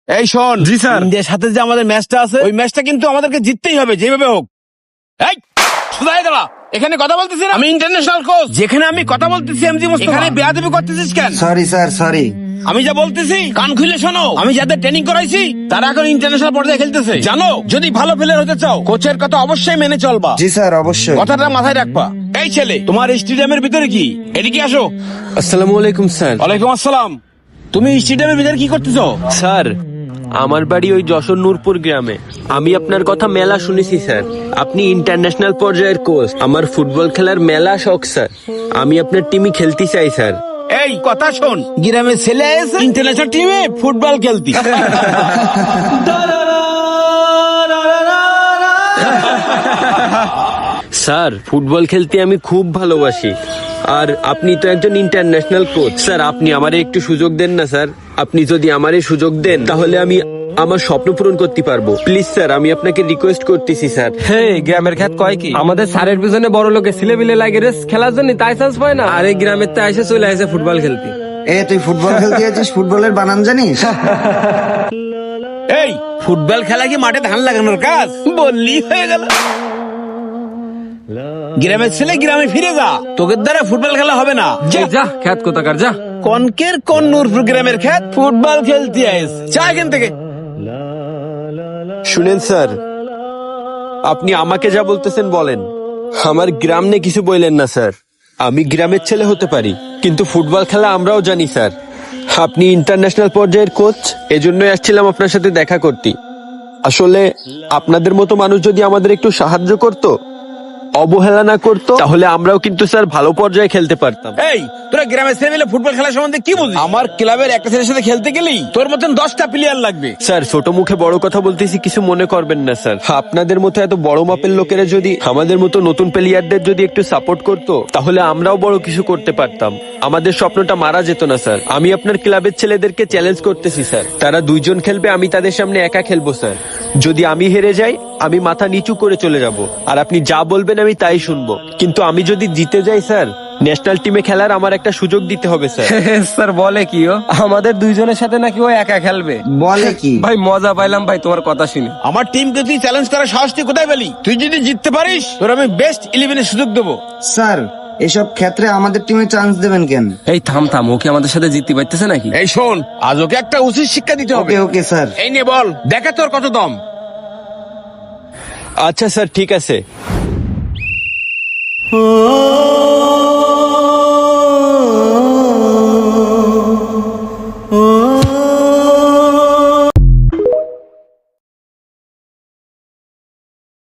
এই শোন, জি, স্যার। ইন্ডিয়ার সাথে যে আমাদের ম্যাচটা আছে, ওই ম্যাচটা কিন্তু আমাদেরকে জিততেই হবে যেভাবে হোক। এই সুদাই দাঁড়া, এখানে কথা বলতেছি না, আমি ইন্টারন্যাশনাল কোচ। যেখানে আমি কথা বলতেছি এমজি মোস্তফা, এখানে বেয়াদবি করতেছিস কেন? Sorry sir, sorry. আমি যা বলতেছি কান খুলে শোনো। আমি যাদের ট্রেনিং করাইছি তারা এখন ইন্টারন্যাশনাল পর্যায়ে খেলতেছে, জানো? যদি ভালো প্লেয়ার হতে চাও কোচের কথা অবশ্যই মেনে চলবা। জি স্যার, অবশ্যই। কথাটা মাথায় রাখবা। এই ছেলে, তোমার স্টেডিয়ামের ভিতরে কি? এদিকে আসো। আসসালামু আলাইকুম স্যার। ওয়ালাইকুম আসসালাম। তুমি স্টেডিয়ামের ভিতরে কি করতেছো? স্যার, আমার বাড়ি ওই যশোর নূরপুর গ্রামে। আমি আপনার কথা মেলা শুনেছি স্যার। আপনি ইন্টারন্যাশনাল পর্যায়ের কোচ। আমার ফুটবল খেলার মেলা শখ স্যার। আমি আপনার টিমে খেলতে চাই স্যার। এই কথা শোন, গ্রামের ছেলে এসে ইন্টারন্যাশনাল টিমে ফুটবল খেলতি। স্যার, ফুটবল খেলতে আমি খুব ভালোবাসি। আর আপনি তো একজন ইন্টারন্যাশনাল কোচ। স্যার, আপনি আমারে একটু সুযোগ দেন না স্যার। আপনি যদি আমারে সুযোগ দেন তাহলে আমি আমার স্বপ্ন পূরণ করতে পারবো। প্লিজ স্যার, আমি আপনাকে রিকোয়েস্ট করতেছি স্যার। হে, গ্রামের খ্যাত কয় কি আমাদের স্যারের পিছনে বড় লোকে ছেলে বিলে লাগে রে খেলার জন্য, তাই চান্স পায় না। আরে গ্রামের তো এসে চলে আসে ফুটবল খেলতে। তুই ফুটবল খেলতে আছিস? ফুটবলের বানান জানিস? এই ফুটবল খেলা কি মাঠে ধান লাগানোর কাজ? বললি হয়ে গেল। গ্রামের ছেলে গ্রামে ফিরে যা, তোদের দ্বারা ফুটবল খেলা হবে না। যা যা খ্যাত কোথাকার যা। কনকের কোন নূরপুর গ্রামের খেত ফুটবল খেলতে আইস, চা এখান থেকে। শুনেন স্যার, আপনি আমাকে যা বলতেছেন বলেন, আমার গ্রাম নিয়ে কিছু বললেন না স্যার। আমি গ্রামের ছেলে হতে পারি, কিন্তু ফুটবল খেলা আমরাও জানি স্যার। আপনি ইন্টারন্যাশনাল পর্যায়ের কোচ, এজন্যই আসছিলাম আপনার সাথে দেখা করতে। আসলে আপনাদের মতো মানুষ যদি আমাদের একটু সাহায্য করতো, অবহেলা না করতো, তাহলে আমরাও কিন্তু স্যার ভালো পর্যায়ে খেলতে পারতাম। এই তোরা গ্রামের ছেলে মিলে ফুটবল খেলা সম্বন্ধে কি বুঝিস? আমার ক্লাবের একটা ছেলের সাথে খেলতে গেলি তোর মতন 10টা প্লেয়ার লাগবে। স্যার, ছোট মুখে বড় কথা বলতেছি, কিছু মনে করবেন না স্যার। আপনাদের মতো এত বড় মাপের লোকেরা যদি আমাদের মতো নতুন প্লেয়ারদের যদি একটু সাপোর্ট করতো, তাহলে আমরাও বড় কিছু করতে পারতাম। আমাদের স্বপ্নটা মারা যেত না স্যার। আমি আপনার ক্লাবের ছেলেদেরকে চ্যালেঞ্জ করতেছি স্যার। তারা 2 জন খেলবে, আমি তাদের সামনে একা খেলবো স্যার। যদি আমি হেরে যাই, আমি মাথা নিচু করে চলে যাব, আর আপনি যা বলবেন আমি তাই শুনবো। কিন্তু আমি যদি জিতে যাই স্যার, ন্যাশনাল টিমে খেলার আমার একটা সুযোগ দিতে হবে স্যার। স্যার বলে কি ও আমাদের দুইজনের সাথে নাকি ও একা খেলবে? বলে কি? ভাই মজা পাইলাম ভাই তোমার কথা শুনে। আমার টিমকে তুই চ্যালেঞ্জ করার সাহস তুই কোথায় পেলি? তুই যদি জিততে পারিস তোর আমি বেস্ট 11-এর সুযোগ দেবো। স্যার, এসব ক্ষেত্রে আমাদের টিমে চান্স দেবেন কেন? এই থাম থাম, ওকে আমাদের সাথে জিততে পারতেছে নাকি? এই শোন, আজ ওকে একটা উচিত শিক্ষা দিতে হবে। ওকে ওকে স্যার। এই নে বল, দেখে তোর কত দম। আচ্ছা স্যার, ঠিক আছে।